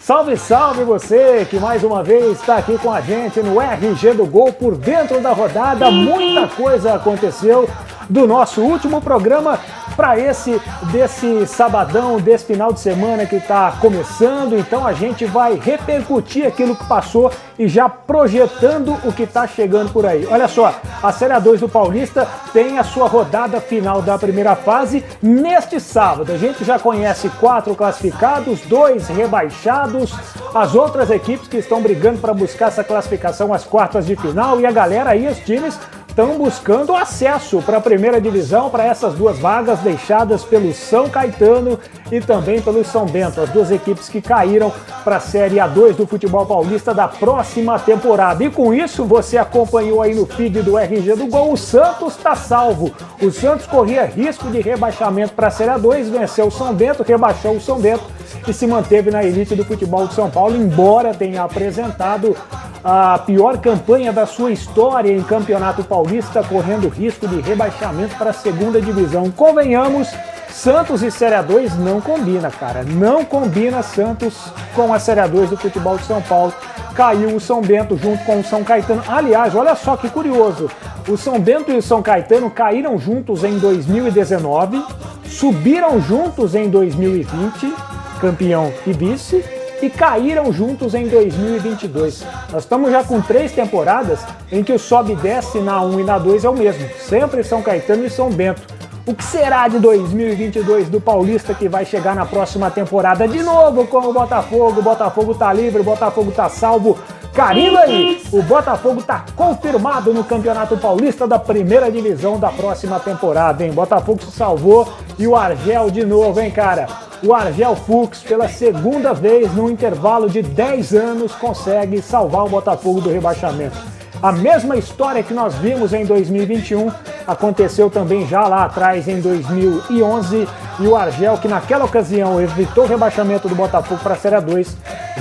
Salve, salve você que mais uma vez está aqui com a gente no RG do Gol por dentro da rodada. Muita coisa aconteceu do nosso último programa para desse sabadão, desse final de semana que está começando. Então a gente vai repercutir aquilo que passou e já projetando o que está chegando por aí. Olha só, a Série A2 do Paulista tem a sua rodada final da primeira fase neste sábado. A gente já conhece 4 classificados, 2 rebaixados, as outras equipes que estão brigando para buscar essa classificação às quartas de final e a galera aí, os times estão buscando acesso para a primeira divisão, para essas 2 vagas deixadas pelo São Caetano e também pelo São Bento, as 2 equipes que caíram para a Série A2 do futebol paulista da próxima temporada. E com isso, você acompanhou aí no feed do RG do Gol, o Santos está salvo. O Santos corria risco de rebaixamento para a Série A2, venceu o São Bento, rebaixou o São Bento e se manteve na elite do futebol de São Paulo, embora tenha apresentado a pior campanha da sua história em campeonato paulista, correndo risco de rebaixamento para a segunda divisão. Convenhamos, Santos e Série A2 não combina, cara. Não combina Santos com a Série A2 do futebol de São Paulo. Caiu o São Bento junto com o São Caetano. Aliás, olha só que curioso. O São Bento e o São Caetano caíram juntos em 2019, subiram juntos em 2020, campeão e vice, e caíram juntos em 2022. Nós estamos já com 3 temporadas em que o sobe e desce na 1 e na 2 é o mesmo. Sempre São Caetano e São Bento. O que será de 2022 do Paulista que vai chegar na próxima temporada de novo com o Botafogo? O Botafogo tá livre, o Botafogo tá salvo. Carimba aí! O Botafogo tá confirmado no Campeonato Paulista da primeira divisão da próxima temporada, hein? Botafogo se salvou e o Argel de novo, hein, cara? O Argel Fux, pela segunda vez num intervalo de 10 anos, consegue salvar o Botafogo do rebaixamento. A mesma história que nós vimos em 2021 aconteceu também já lá atrás em 2011 e o Argel, que naquela ocasião evitou o rebaixamento do Botafogo para a Série A2,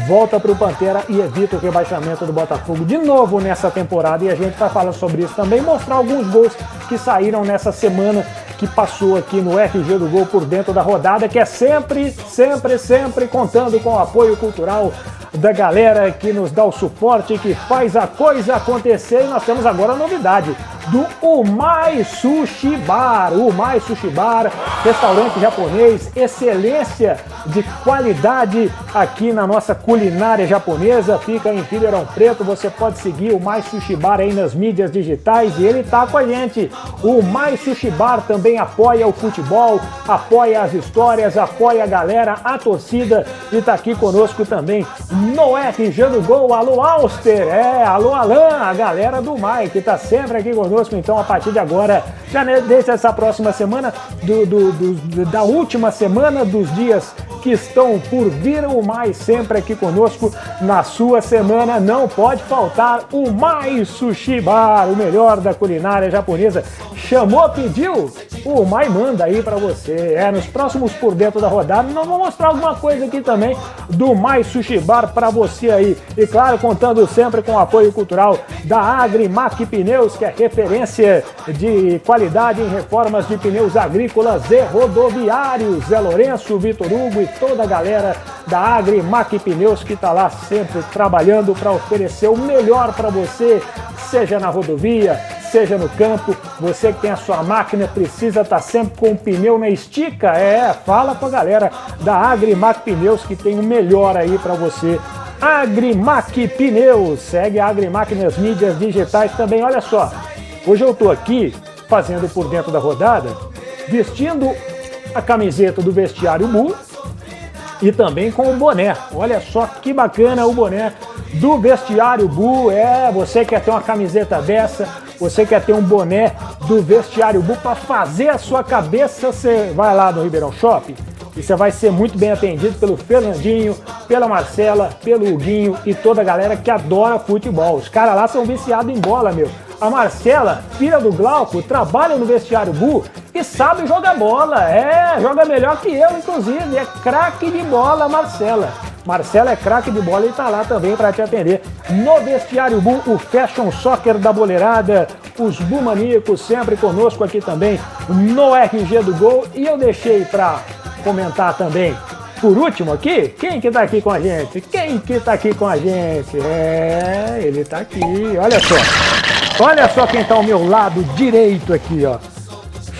volta para o Pantera e evita o rebaixamento do Botafogo de novo nessa temporada e a gente vai falar sobre isso também, mostrar alguns gols que saíram nessa semana que passou aqui no RG do Gol por dentro da rodada, que é sempre contando com o apoio cultural da galera que nos dá o suporte, que faz a coisa acontecer. E nós temos agora a novidade do Umai Sushi Bar. O Umai Sushi Bar, restaurante japonês, excelência de qualidade aqui na nossa culinária japonesa, fica em Ribeirão Preto. Você pode seguir o Umai Sushi Bar aí nas mídias digitais e ele tá com a gente. O Umai Sushi Bar também apoia o futebol, apoia as histórias, apoia a galera, a torcida e tá aqui conosco também no RG do Gol. Alô Auster, alô Alan, a galera do Umai que tá sempre aqui conosco. Então a partir de agora, já desde essa próxima semana, da última semana, dos dias que estão por vir, o Umai sempre aqui conosco na sua semana, não pode faltar o Umai Sushi Bar, o melhor da culinária japonesa. Chamou, pediu, o Umai manda aí pra você. Nos próximos por dentro da rodada, nós vamos mostrar alguma coisa aqui também do Umai Sushi Bar pra você aí. E claro, contando sempre com o apoio cultural da Agrimac Pneus, que é referência de qualidade em reformas de pneus agrícolas e rodoviários. Zé Lourenço, Vitor Hugo e toda a galera da Agrimac Pneus que tá lá sempre trabalhando para oferecer o melhor para você, seja na rodovia, seja no campo. Você que tem a sua máquina precisa estar sempre com o pneu na estica. Fala pra galera da Agrimac Pneus que tem o melhor aí para você. Agrimac Pneus, segue a Agrimac nas mídias digitais também. Olha só, hoje eu tô aqui fazendo por dentro da rodada, vestindo a camiseta do Vestiário Bull e também com o boné. Olha só que bacana o boné do Vestiário Bull. Você quer ter uma camiseta dessa, você quer ter um boné do Vestiário Bull para fazer a sua cabeça, você vai lá no Ribeirão Shopping e você vai ser muito bem atendido pelo Fernandinho, pela Marcela, pelo Huguinho e toda a galera que adora futebol. Os caras lá são viciados em bola, meu. A Marcela, filha do Glauco, trabalha no Vestiário Bull e sabe jogar bola. Joga melhor que eu, inclusive. É craque de bola, a Marcela. Marcela é craque de bola e tá lá também para te atender. No Vestiário Bull, o Fashion Soccer da boleirada, os Bumaníacos sempre conosco aqui também no RG do Gol. E eu deixei para comentar também por último aqui, quem que tá aqui com a gente? Quem que tá aqui com a gente? Ele tá aqui, olha só. Olha só quem tá ao meu lado direito aqui, ó.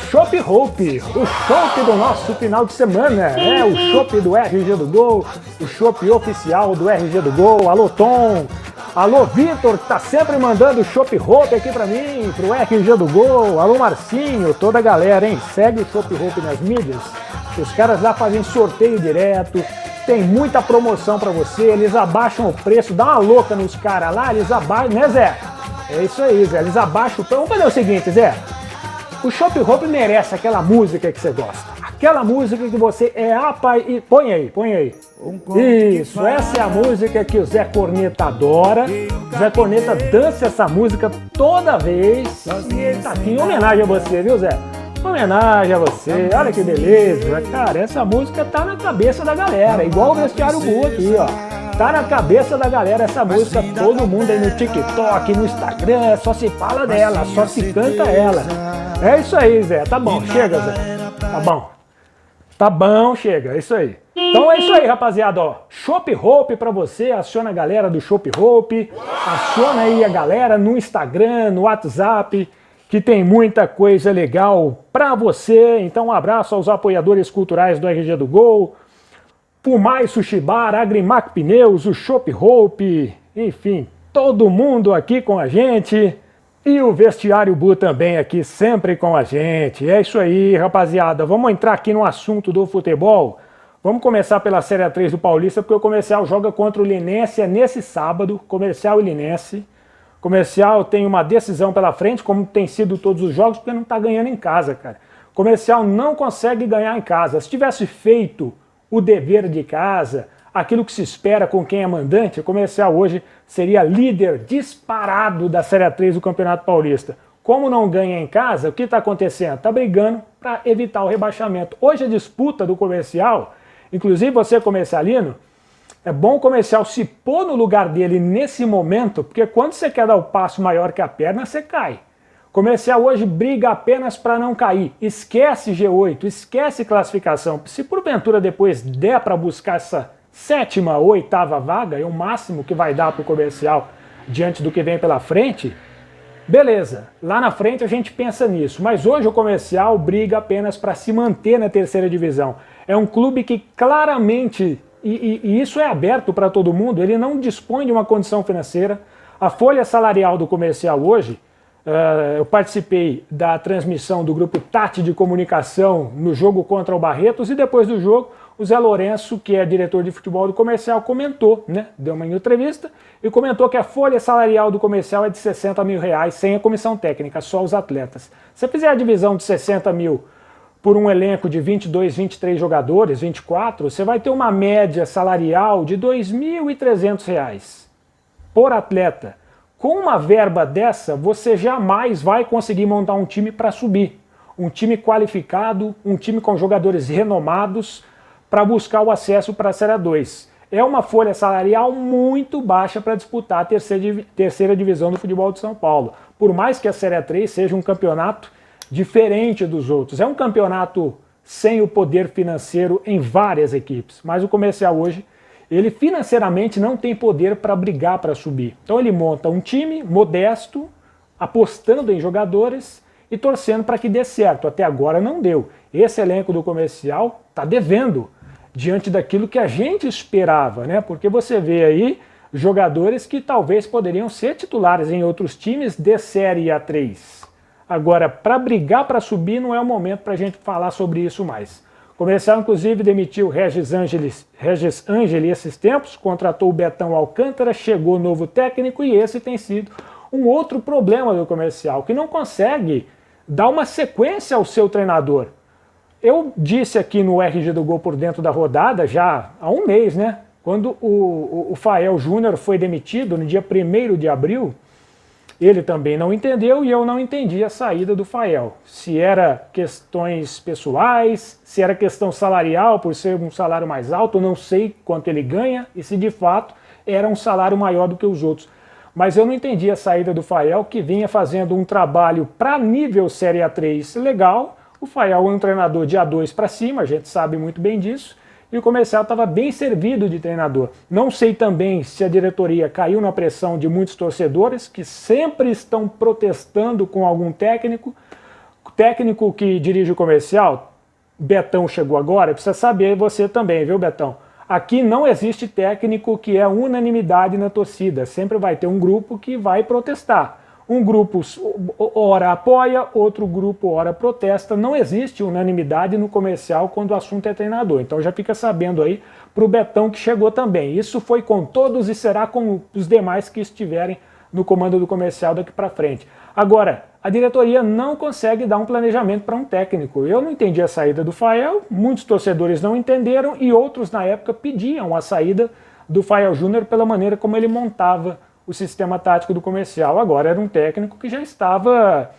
Chopp Hope, o chopp do nosso final de semana. O chopp do RG do Gol, o chopp oficial do RG do Gol. Alô, Tom. Alô, Vitor, que tá sempre mandando o Chopp Hope aqui pra mim, pro RG do Gol. Alô, Marcinho, toda a galera, hein? Segue o Chopp Hope nas mídias. Os caras lá fazem sorteio direto, tem muita promoção pra você, eles abaixam o preço, dá uma louca nos caras lá, eles abaixam, né, Zé? É isso aí, Zé, eles abaixam o preço. Vamos fazer o seguinte, Zé. O Chopp Hope merece aquela música que você gosta. Aquela música que você é e põe aí. Isso, essa é a música que o Zé Corneta adora. O Zé Corneta dança essa música toda vez. E ele tá aqui em homenagem a você, viu, Zé? Homenagem a você, olha que beleza. Cara, essa música tá na cabeça da galera, igual o Vestiário Bull aqui, ó. Tá na cabeça da galera essa música, todo mundo aí no TikTok, no Instagram, só se fala dela, só se canta ela. É isso aí, Zé, tá bom, chega, Zé. Tá bom, chega, é isso aí. Então é isso aí, rapaziada, ó. Chopp Hope pra você, aciona a galera do Chopp Hope, aciona aí a galera no Instagram, no WhatsApp, que tem muita coisa legal pra você. Então um abraço aos apoiadores culturais do RG do Gol, Pumai Sushi Bar, Agrimac Pneus, o Chopp Hope, enfim, todo mundo aqui com a gente. E o Vestiário Bull também aqui, sempre com a gente. É isso aí, rapaziada. Vamos entrar aqui no assunto do futebol. Vamos começar pela Série A3 do Paulista, porque o Comercial joga contra o Linense nesse sábado. Comercial e Linense. Comercial tem uma decisão pela frente, como tem sido todos os jogos, porque não está ganhando em casa, cara. Comercial não consegue ganhar em casa. Se tivesse feito o dever de casa, aquilo que se espera com quem é mandante, o Comercial hoje seria líder disparado da Série A3 do Campeonato Paulista. Como não ganha em casa, o que está acontecendo? Está brigando para evitar o rebaixamento. Hoje a disputa do Comercial, inclusive você comercialino, é bom o Comercial se pôr no lugar dele nesse momento, porque quando você quer dar o passo maior que a perna, você cai. Comercial hoje briga apenas para não cair. Esquece G8, esquece classificação. Se porventura depois der para buscar essa sétima ou oitava vaga, é o máximo que vai dar para o Comercial diante do que vem pela frente, beleza, lá na frente a gente pensa nisso, mas hoje o Comercial briga apenas para se manter na terceira divisão. É um clube que claramente, e isso é aberto para todo mundo, ele não dispõe de uma condição financeira. A folha salarial do Comercial hoje, eu participei da transmissão do grupo Tati de Comunicação no jogo contra o Barretos, e depois do jogo o Zé Lourenço, que é diretor de futebol do Comercial, comentou, né, deu uma entrevista e comentou que a folha salarial do Comercial é de 60 mil reais, sem a comissão técnica, só os atletas. Se você fizer a divisão de 60 mil por um elenco de 22, 23 jogadores, 24, você vai ter uma média salarial de R$ 2.300 por atleta. Com uma verba dessa, você jamais vai conseguir montar um time para subir. Um time qualificado, um time com jogadores renomados, para buscar o acesso para a Série A2. É uma folha salarial muito baixa para disputar a terceira divisão do futebol de São Paulo. Por mais que a Série A3 seja um campeonato diferente dos outros. É um campeonato sem o poder financeiro em várias equipes. Mas o Comercial hoje, ele financeiramente não tem poder para brigar para subir. Então ele monta um time modesto, apostando em jogadores e torcendo para que dê certo. Até agora não deu. Esse elenco do Comercial está devendo diante daquilo que a gente esperava, né? Porque você vê aí jogadores que talvez poderiam ser titulares em outros times de Série A3. Agora, para brigar para subir não é o momento para a gente falar sobre isso mais. O Comercial, inclusive, demitiu Regis Angeli esses tempos, contratou o Betão Alcântara, chegou novo técnico, e esse tem sido um outro problema do Comercial, que não consegue dar uma sequência ao seu treinador. Eu disse aqui no RG do Gol por dentro da rodada, já há um mês, né? Quando o Fael Júnior foi demitido no dia 1º de abril, ele também não entendeu e eu não entendi a saída do Fael. Se era questões pessoais, se era questão salarial, por ser um salário mais alto, eu não sei quanto ele ganha e se de fato era um salário maior do que os outros. Mas eu não entendi a saída do Fael, que vinha fazendo um trabalho para nível Série A3 legal. O Fael é um treinador de A2 para cima, a gente sabe muito bem disso, e o Comercial estava bem servido de treinador. Não sei também se a diretoria caiu na pressão de muitos torcedores que sempre estão protestando com algum técnico. O técnico que dirige o Comercial, Betão chegou agora, precisa saber você também, viu, Betão? Aqui não existe técnico que é unanimidade na torcida, sempre vai ter um grupo que vai protestar. Um grupo ora apoia, outro grupo ora protesta. Não existe unanimidade no Comercial quando o assunto é treinador. Então já fica sabendo aí para o Betão que chegou também. Isso foi com todos e será com os demais que estiverem no comando do Comercial daqui para frente. Agora, a diretoria não consegue dar um planejamento para um técnico. Eu não entendi a saída do Fael, muitos torcedores não entenderam e outros na época pediam a saída do Fael Júnior pela maneira como ele montava o sistema tático do Comercial. Agora era um técnico que já estava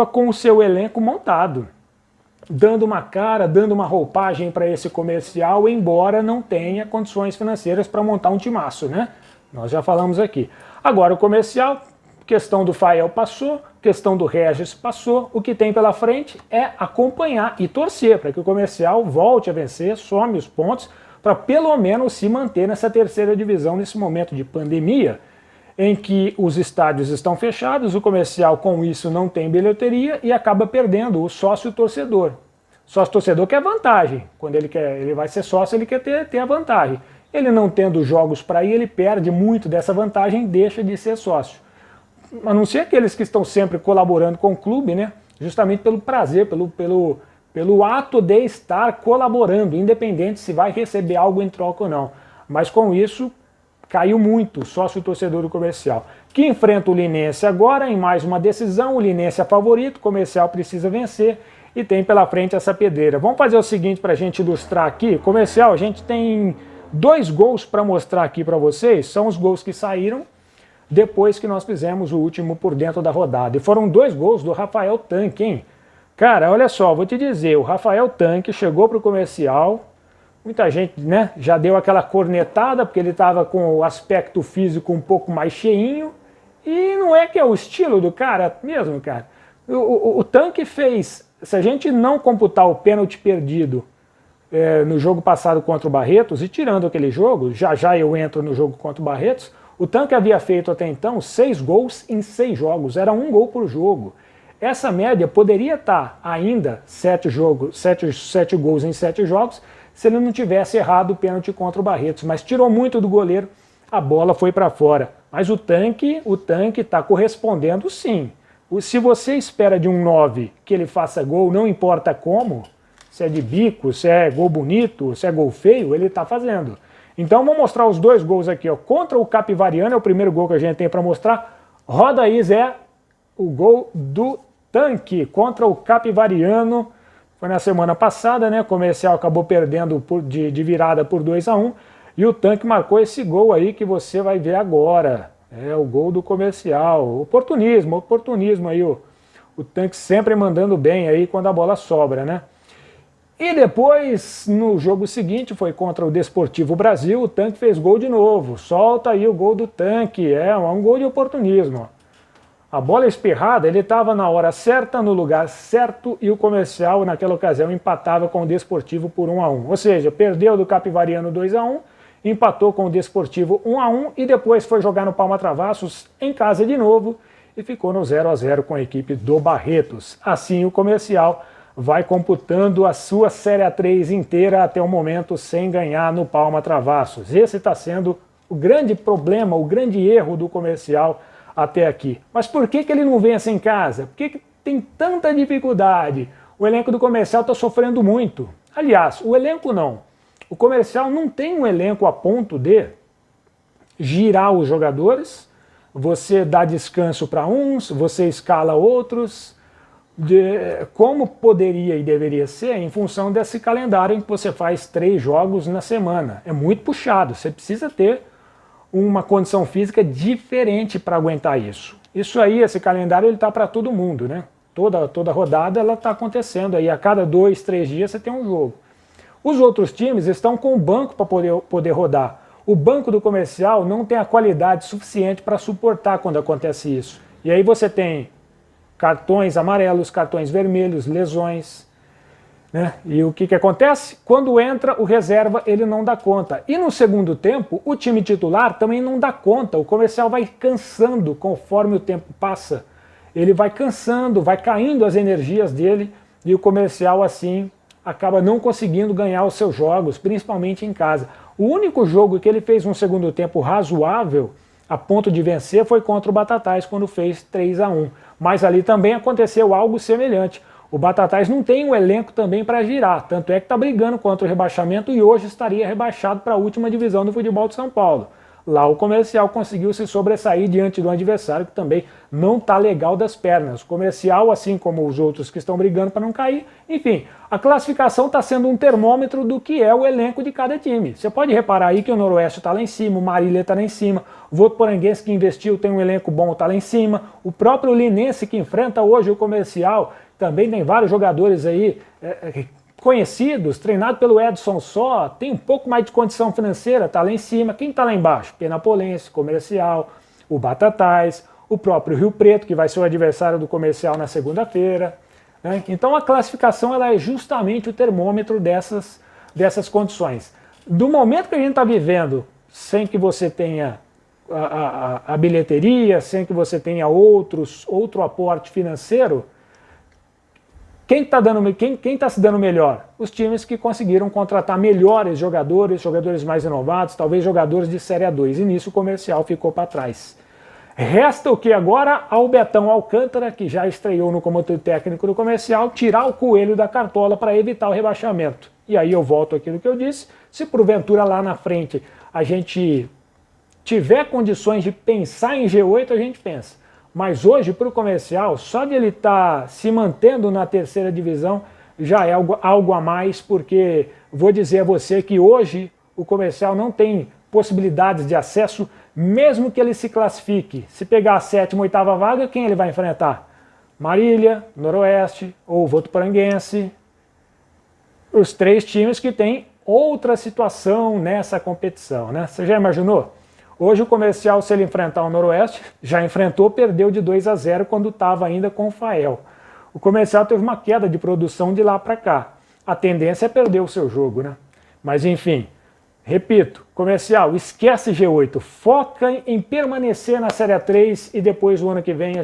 com o seu elenco montado, dando uma cara, dando uma roupagem para esse Comercial, embora não tenha condições financeiras para montar um timaço, né? Nós já falamos aqui. Agora o Comercial, questão do Fael passou, questão do Regis passou, o que tem pela frente é acompanhar e torcer para que o Comercial volte a vencer, some os pontos, para pelo menos se manter nessa terceira divisão nesse momento de pandemia, em que os estádios estão fechados, o Comercial com isso não tem bilheteria e acaba perdendo o sócio-torcedor. Sócio-torcedor quer vantagem, quando ele vai ser sócio, ele quer ter a vantagem. Ele não tendo jogos para ir, ele perde muito dessa vantagem e deixa de ser sócio. A não ser aqueles que estão sempre colaborando com o clube, né? Justamente pelo prazer, pelo ato de estar colaborando, independente se vai receber algo em troca ou não. Mas com isso, caiu muito o sócio-torcedor do Comercial, que enfrenta o Linense agora em mais uma decisão. O Linense é favorito, o Comercial precisa vencer e tem pela frente essa pedreira. Vamos fazer o seguinte para a gente ilustrar aqui. Comercial, a gente tem 2 gols para mostrar aqui para vocês, são os gols que saíram depois que nós fizemos o último por dentro da rodada. E foram 2 gols do Rafael Tanque, hein? Cara, olha só, vou te dizer, o Rafael Tanque chegou para o Comercial, muita gente, né, já deu aquela cornetada, porque ele estava com o aspecto físico um pouco mais cheinho, e não é que é o estilo do cara mesmo, cara. O Tanque fez, se a gente não computar o pênalti perdido no jogo passado contra o Barretos, e tirando aquele jogo, já eu entro no jogo contra o Barretos, o Tanque havia feito até então 6 gols em 6 jogos, era 1 gol por jogo. Essa média poderia estar ainda 7 gols em 7 jogos se ele não tivesse errado o pênalti contra o Barretos, mas tirou muito do goleiro, a bola foi para fora. Mas o Tanque está correspondendo sim. Se você espera de um 9 que ele faça gol, não importa como, se é de bico, se é gol bonito, se é gol feio, ele está fazendo. Então vou mostrar os 2 gols aqui, ó. Contra o Capivariano, é o primeiro gol que a gente tem para mostrar. Roda aí, Zé, o gol do Tanque contra o Capivariano. Foi na semana passada, né? O Comercial acabou perdendo de virada por 2-1. E o Tanque marcou esse gol aí que você vai ver agora. É o gol do Comercial. Oportunismo aí. O Tanque sempre mandando bem aí quando a bola sobra, né? E depois, no jogo seguinte, foi contra o Desportivo Brasil, o Tanque fez gol de novo. Solta aí o gol do Tanque, é um gol de oportunismo. A bola espirrada, ele estava na hora certa, no lugar certo, e o Comercial, naquela ocasião, empatava com o Desportivo por 1-1. Ou seja, perdeu do Capivariano 2-1, empatou com o Desportivo 1-1, e depois foi jogar no Palma Travassos em casa de novo, e ficou no 0-0 com a equipe do Barretos. Assim, o Comercial vai computando a sua Série A3 inteira até o momento sem ganhar no Palma Travassos. Esse está sendo o grande problema, o grande erro do Comercial até aqui. Mas por que ele não vence em casa? Por que tem tanta dificuldade? O elenco do Comercial está sofrendo muito. Aliás, o elenco não. O Comercial não tem um elenco a ponto de girar os jogadores, você dá descanso para uns, você escala outros, como poderia e deveria ser em função desse calendário em que você faz 3 jogos na semana. É muito puxado, você precisa ter uma condição física diferente para aguentar isso. Isso aí, esse calendário, ele está para todo mundo, né? Toda rodada ela está acontecendo aí, a cada 2, 3 dias você tem um jogo. Os outros times estão com o banco para poder rodar. O banco do Comercial não tem a qualidade suficiente para suportar quando acontece isso. E aí você tem cartões amarelos, cartões vermelhos, lesões. né? E o que acontece? Quando entra o reserva, ele não dá conta. E no segundo tempo, o time titular também não dá conta. O Comercial vai cansando conforme o tempo passa. Ele vai cansando, vai caindo as energias dele e o Comercial assim acaba não conseguindo ganhar os seus jogos, principalmente em casa. O único jogo que ele fez um segundo tempo razoável a ponto de vencer foi contra o Batatais, quando fez 3-1. Mas ali também aconteceu algo semelhante. O Batatais não tem um elenco também para girar, tanto é que está brigando contra o rebaixamento e hoje estaria rebaixado para a última divisão do futebol de São Paulo. Lá o Comercial conseguiu se sobressair diante do adversário que também não está legal das pernas. O Comercial, assim como os outros que estão brigando para não cair, enfim, a classificação está sendo um termômetro do que é o elenco de cada time. Você pode reparar aí que o Noroeste está lá em cima, o Marília está lá em cima, o Votuporanguense que investiu tem um elenco bom, está lá em cima, o próprio Linense que enfrenta hoje o Comercial, também tem vários jogadores aí conhecidos, treinado pelo Edson Só, tem um pouco mais de condição financeira, está lá em cima. Quem está lá embaixo? Penapolense, Comercial, o Batatais, o próprio Rio Preto, que vai ser o adversário do Comercial na segunda-feira. Né? Então a classificação ela é justamente o termômetro dessas condições. Do momento que a gente está vivendo, sem que você tenha a bilheteria, sem que você tenha outro aporte financeiro, quem está se dando melhor? Os times que conseguiram contratar melhores jogadores mais inovados, talvez jogadores de Série A2, e nisso o Comercial ficou para trás. Resta o que agora? Ao Betão Alcântara, que já estreou no comando técnico do Comercial, tirar o coelho da cartola para evitar o rebaixamento. E aí eu volto àquilo que eu disse, se porventura lá na frente a gente tiver condições de pensar em G8, a gente pensa. Mas hoje, para o Comercial, só de ele estar se mantendo na terceira divisão já é algo a mais, porque vou dizer a você que hoje o Comercial não tem possibilidades de acesso, mesmo que ele se classifique. Se pegar a sétima, oitava vaga, quem ele vai enfrentar? Marília, Noroeste ou Votuporanguense. Os três times que têm outra situação nessa competição, né? Você já imaginou? Hoje o Comercial, se ele enfrentar o Noroeste, já enfrentou, perdeu de 2-0 quando estava ainda com o Fael. O Comercial teve uma queda de produção de lá para cá. A tendência é perder o seu jogo, né? Mas enfim, repito, Comercial, esquece G8, foca em permanecer na Série A3 e depois o ano que vem a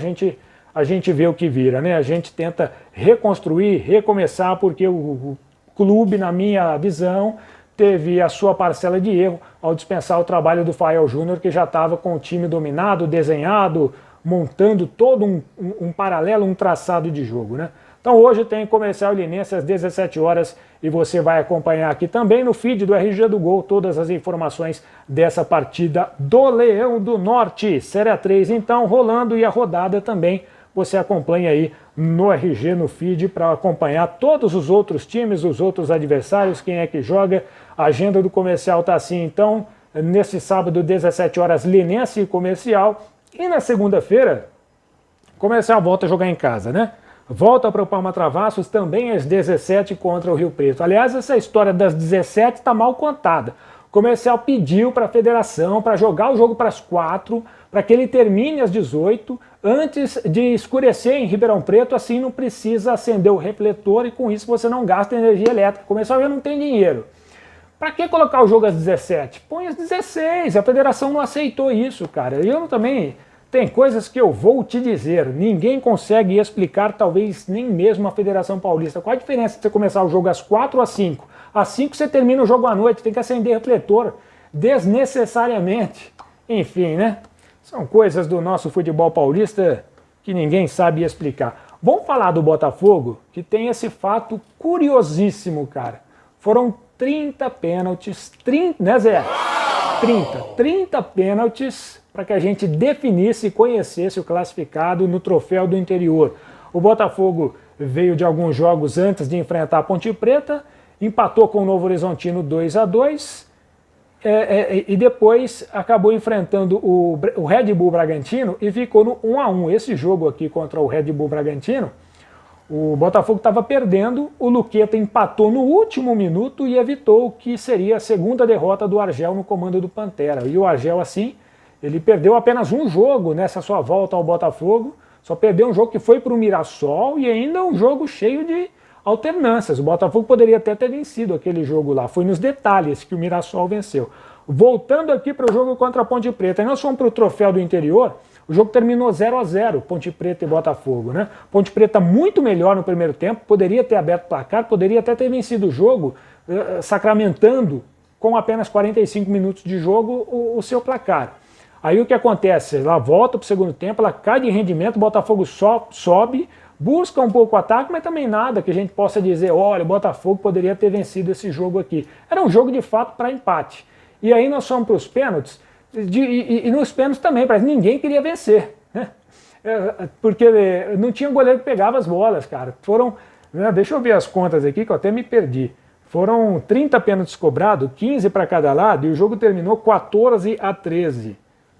gente vê o que vira, né? A gente tenta reconstruir, recomeçar, porque o clube, na minha visão, teve a sua parcela de erro ao dispensar o trabalho do Fael Júnior, que já estava com o time dominado, desenhado, montando todo um paralelo, um traçado de jogo, né? Então hoje tem Comercial e Linense às 17 horas e você vai acompanhar aqui também no feed do RG do Gol todas as informações dessa partida do Leão do Norte, Série A3 então rolando, e a rodada também você acompanha aí no RG, no feed, para acompanhar todos os outros times, os outros adversários, quem é que joga. A agenda do Comercial está assim, então, nesse sábado, 17 horas, Linense e Comercial. E na segunda-feira, Comercial volta a jogar em casa, né? Volta para o Palma Travassos também às 17 contra o Rio Preto. Aliás, essa história das 17 está mal contada. O Comercial pediu para a federação para jogar o jogo para as 4, para que ele termine às 18, antes de escurecer em Ribeirão Preto, assim não precisa acender o refletor e com isso você não gasta energia elétrica. O Comercial já não tem dinheiro. Para que colocar o jogo às 17? Põe às 16, a federação não aceitou isso, cara. E eu também... Tem coisas que eu vou te dizer, ninguém consegue explicar, talvez nem mesmo a Federação Paulista. Qual a diferença de você começar o jogo às 4 ou às 5? Às 5 você termina o jogo à noite, tem que acender refletor desnecessariamente. Enfim, né? São coisas do nosso futebol paulista que ninguém sabe explicar. Vamos falar do Botafogo, que tem esse fato curiosíssimo, cara. Foram 30 pênaltis, 30, né, Zé? 30 pênaltis para que a gente definisse e conhecesse o classificado no Troféu do Interior. O Botafogo veio de alguns jogos antes de enfrentar a Ponte Preta, empatou com o Novo Horizontino 2-2 e depois acabou enfrentando o Red Bull Bragantino e ficou no 1-1. Esse jogo aqui contra o Red Bull Bragantino, o Botafogo estava perdendo, o Luqueta empatou no último minuto e evitou o que seria a segunda derrota do Argel no comando do Pantera. E o Argel, assim, ele perdeu apenas um jogo nessa sua volta ao Botafogo, só perdeu um jogo que foi para o Mirassol e ainda um jogo cheio de alternâncias. O Botafogo poderia até ter vencido aquele jogo lá. Foi nos detalhes que o Mirassol venceu. Voltando aqui para o jogo contra a Ponte Preta, aí nós fomos para o Troféu do Interior. O jogo terminou 0-0, Ponte Preta e Botafogo, né? Ponte Preta muito melhor no primeiro tempo, poderia ter aberto o placar, poderia até ter vencido o jogo, sacramentando com apenas 45 minutos de jogo o seu placar. Aí o que acontece? Ela volta para o segundo tempo, ela cai de rendimento, o Botafogo sobe, busca um pouco o ataque, mas também nada que a gente possa dizer, olha, o Botafogo poderia ter vencido esse jogo aqui. Era um jogo de fato para empate. E aí nós fomos para os pênaltis, e nos pênaltis também, parece que ninguém queria vencer, né? Porque não tinha goleiro que pegava as bolas, cara. Foram, deixa eu ver as contas aqui que eu até me perdi. Foram 30 pênaltis cobrados, 15 para cada lado, e o jogo terminou 14-13.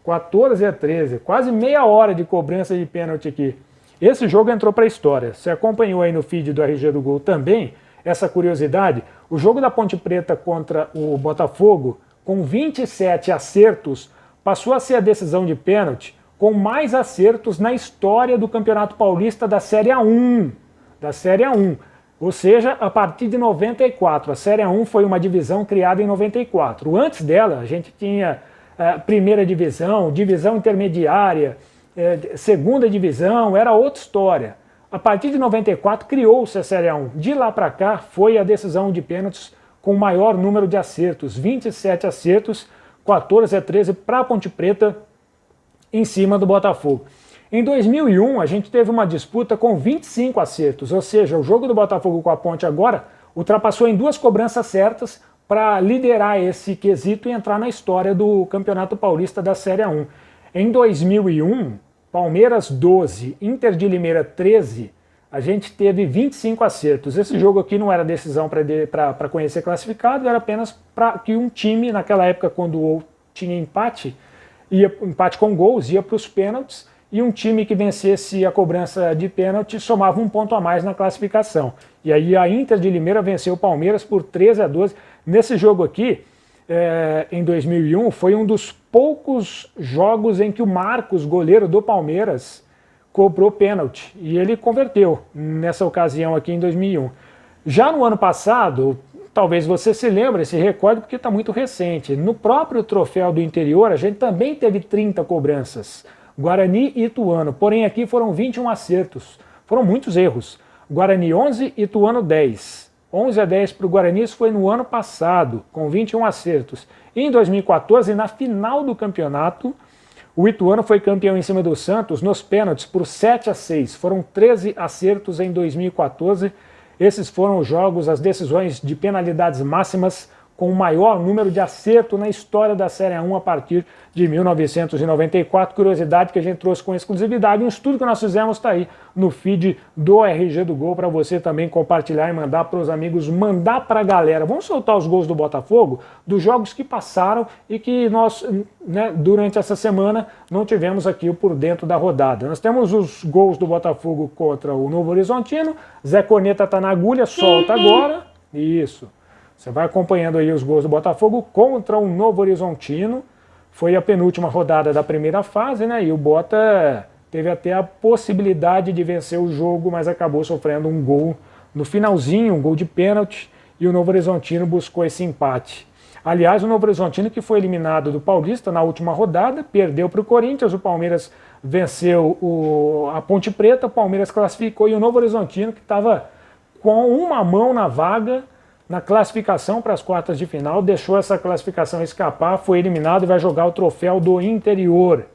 14-13, quase meia hora de cobrança de pênalti aqui. Esse jogo entrou para a história. Você acompanhou aí no feed do RG do Gol também essa curiosidade? O jogo da Ponte Preta contra o Botafogo, com 27 acertos, passou a ser a decisão de pênalti com mais acertos na história do Campeonato Paulista da Série A1. Da Série A1. Ou seja, a partir de 94. A Série A1 foi uma divisão criada em 94. Antes dela, a gente tinha primeira divisão, divisão intermediária, segunda divisão, era outra história. A partir de 94 criou-se a Série A1. De lá para cá foi a decisão de pênaltis com o maior número de acertos, 27 acertos, 14-13 para a Ponte Preta em cima do Botafogo. Em 2001 a gente teve uma disputa com 25 acertos, ou seja, o jogo do Botafogo com a Ponte agora ultrapassou em 2 cobranças certas para liderar esse quesito e entrar na história do Campeonato Paulista da Série A1. Em 2001, Palmeiras 12, Inter de Limeira 13, a gente teve 25 acertos. Esse jogo aqui não era decisão para conhecer classificado, era apenas para que um time, naquela época, quando tinha empate com gols, ia para os pênaltis, e um time que vencesse a cobrança de pênalti somava um ponto a mais na classificação. E aí a Inter de Limeira venceu o Palmeiras por 13-12. Nesse jogo aqui, em 2001, foi um dos poucos jogos em que o Marcos, goleiro do Palmeiras, cobrou pênalti, e ele converteu nessa ocasião aqui em 2001. Já no ano passado, talvez você se lembre, se recorde, porque está muito recente, no próprio Troféu do Interior a gente também teve 30 cobranças, Guarani e Ituano, porém aqui foram 21 acertos, foram muitos erros. Guarani 11, Ituano 10. 11-10 para o Guarani, isso foi no ano passado, com 21 acertos. E em 2014, na final do campeonato, o Ituano foi campeão em cima do Santos nos pênaltis por 7-6. Foram 13 acertos em 2014. Esses foram os jogos, as decisões de penalidades máximas com o maior número de acerto na história da Série A1 a partir de 1994. Curiosidade que a gente trouxe com exclusividade. Um estudo que nós fizemos está aí no feed do RG do Gol para você também compartilhar e mandar para os amigos, mandar para a galera. Vamos soltar os gols do Botafogo, dos jogos que passaram e que nós, durante essa semana, não tivemos aqui o por dentro da rodada. Nós temos os gols do Botafogo contra o Novo Horizontino. Zé Corneta está na agulha, solta agora. Isso. Você vai acompanhando aí os gols do Botafogo contra o Novo Horizontino. Foi a penúltima rodada da primeira fase, né? E o Bota teve até a possibilidade de vencer o jogo, mas acabou sofrendo um gol no finalzinho, um gol de pênalti, e o Novo Horizontino buscou esse empate. Aliás, o Novo Horizontino, que foi eliminado do Paulista na última rodada, perdeu para o Corinthians, o Palmeiras venceu a Ponte Preta, o Palmeiras classificou, e o Novo Horizontino, que estava com uma mão na vaga, na classificação para as quartas de final, deixou essa classificação escapar, foi eliminado e vai jogar o Troféu do Interior.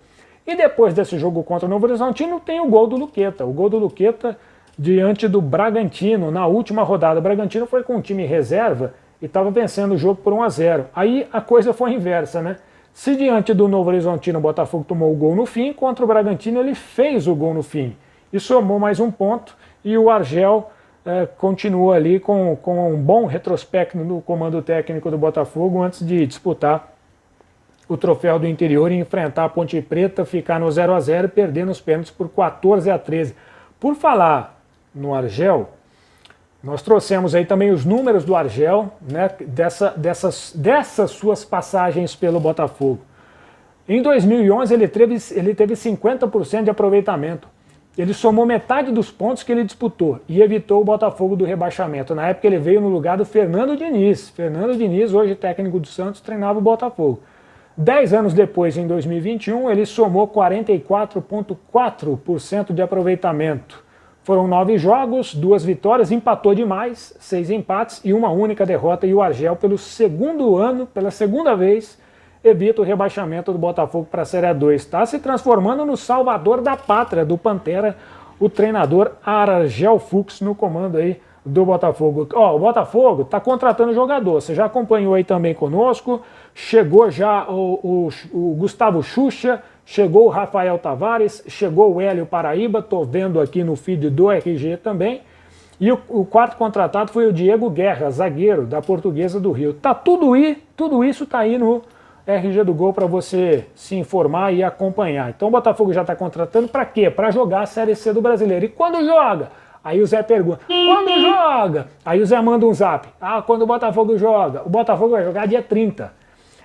E depois desse jogo contra o Novo Horizontino tem o gol do Luqueta. O gol do Luqueta diante do Bragantino na última rodada. O Bragantino foi com um time reserva e estava vencendo o jogo por 1-0. Aí a coisa foi inversa, né? Se diante do Novo Horizontino o Botafogo tomou o gol no fim, contra o Bragantino ele fez o gol no fim. E somou mais um ponto, e o Argel continua ali com um bom retrospecto no comando técnico do Botafogo antes de disputar o Troféu do Interior e enfrentar a Ponte Preta, ficar no 0-0 e perder nos pênaltis por 14-13. Por falar no Argel, nós trouxemos aí também os números do Argel, né, dessas suas passagens pelo Botafogo. Em 2011 ele teve 50% de aproveitamento. ele somou metade dos pontos que ele disputou e evitou o Botafogo do rebaixamento. Na época ele veio no lugar do Fernando Diniz. Fernando Diniz, hoje técnico do Santos, treinava o Botafogo. 10 anos depois, em 2021, ele somou 44,4% de aproveitamento. Foram 9 jogos, 2 vitórias, empatou demais, 6 empates e uma única derrota. E o Argel, pelo segundo ano, pela segunda vez, evita o rebaixamento do Botafogo para a Série A2. Está se transformando no salvador da pátria do Pantera, o treinador Argel Fuchs no comando aí do Botafogo. Ó, o Botafogo está contratando jogador, você já acompanhou aí também conosco, chegou já o Gustavo Xuxa, chegou o Rafael Tavares, chegou o Hélio Paraíba, tô vendo aqui no feed do RG também, e o quarto contratado foi o Diego Guerra, zagueiro da Portuguesa do Rio. Tá tudo isso tá aí no RG do Gol para você se informar e acompanhar. Então o Botafogo já está contratando para quê? Para jogar a Série C do Brasileiro. E quando joga? Aí o Zé pergunta, quando joga? Aí o Zé manda um zap. Ah, quando o Botafogo joga? O Botafogo vai jogar dia 30.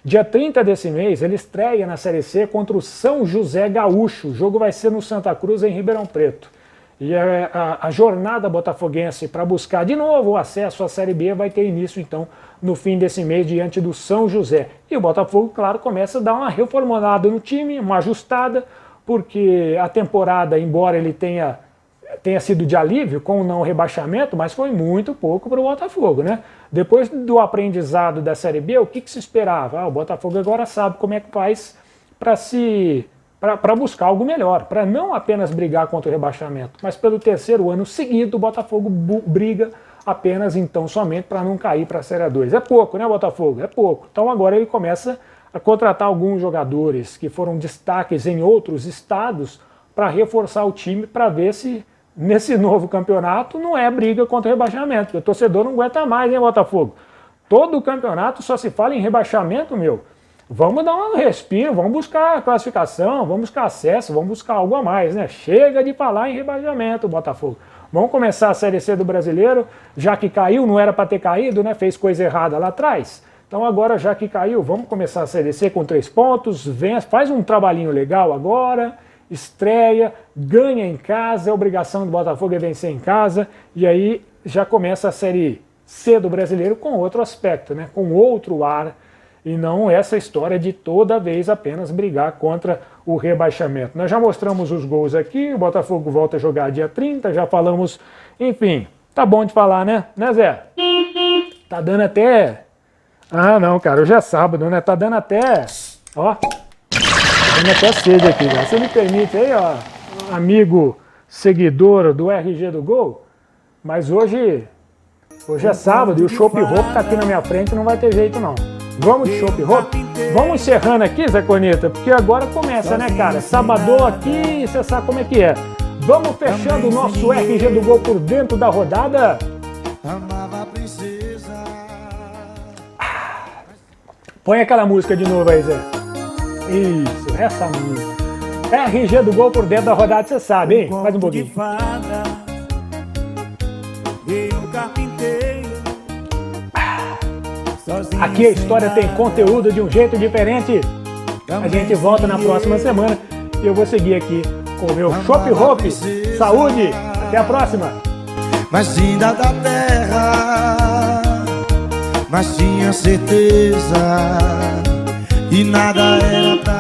Dia 30 desse mês, ele estreia na Série C contra o São José Gaúcho. O jogo vai ser no Santa Cruz, em Ribeirão Preto. E a jornada botafoguense para buscar de novo o acesso à Série B vai ter início, então, no fim desse mês, diante do São José. E o Botafogo, claro, começa a dar uma reformulada no time, uma ajustada, porque a temporada, embora ele tenha sido de alívio com o não rebaixamento, mas foi muito pouco para o Botafogo, né? Depois do aprendizado da Série B, o que se esperava? O Botafogo agora sabe como é que faz para buscar algo melhor, para não apenas brigar contra o rebaixamento, mas pelo terceiro ano seguido o Botafogo briga apenas então somente para não cair para a Série A2. É pouco, né, Botafogo? É pouco. Então agora ele começa a contratar alguns jogadores que foram destaques em outros estados para reforçar o time, para ver se nesse novo campeonato não é briga contra o rebaixamento, porque o torcedor não aguenta mais, hein, Botafogo? Todo o campeonato só se fala em rebaixamento, meu. Vamos dar um respiro, vamos buscar classificação, vamos buscar acesso, vamos buscar algo a mais, né? Chega de falar em rebaixamento, Botafogo. Vamos começar a Série C do Brasileiro, já que caiu, não era para ter caído, né? Fez coisa errada lá atrás. Então agora, já que caiu, vamos começar a Série C com 3 pontos, faz um trabalhinho legal agora, estreia, ganha em casa, a obrigação do Botafogo é vencer em casa, e aí já começa a Série C do Brasileiro com outro aspecto, né? Com outro ar, e não essa história de toda vez apenas brigar contra o rebaixamento. Nós já mostramos os gols aqui, o Botafogo volta a jogar dia 30, já falamos, enfim, tá bom de falar, né? Né, Zé? Tá dando até... Ah, não, cara, hoje é sábado, né? Tá dando até... Ó, tá dando até sede aqui, cara. Você me permite aí, ó, amigo seguidor do RG do Gol, mas hoje é sábado e o Chopp Hope tá aqui na minha frente, não vai ter jeito não. Vamos de Chopp Hope? Vamos encerrando aqui, Zé Coneta, porque agora começa, né, cara? Sábado aqui, você sabe como é que é. Vamos fechando o nosso RG do Gol por dentro da rodada. Põe aquela música de novo aí, Zé. Isso, essa música. RG do Gol por dentro da rodada, você sabe, hein? Mais um pouquinho. Aqui a história tem conteúdo de um jeito diferente. A gente volta na próxima semana e eu vou seguir aqui com o meu Chopp Hope. Saúde, até a próxima. Mas ainda da terra, mas tinha certeza que nada era pra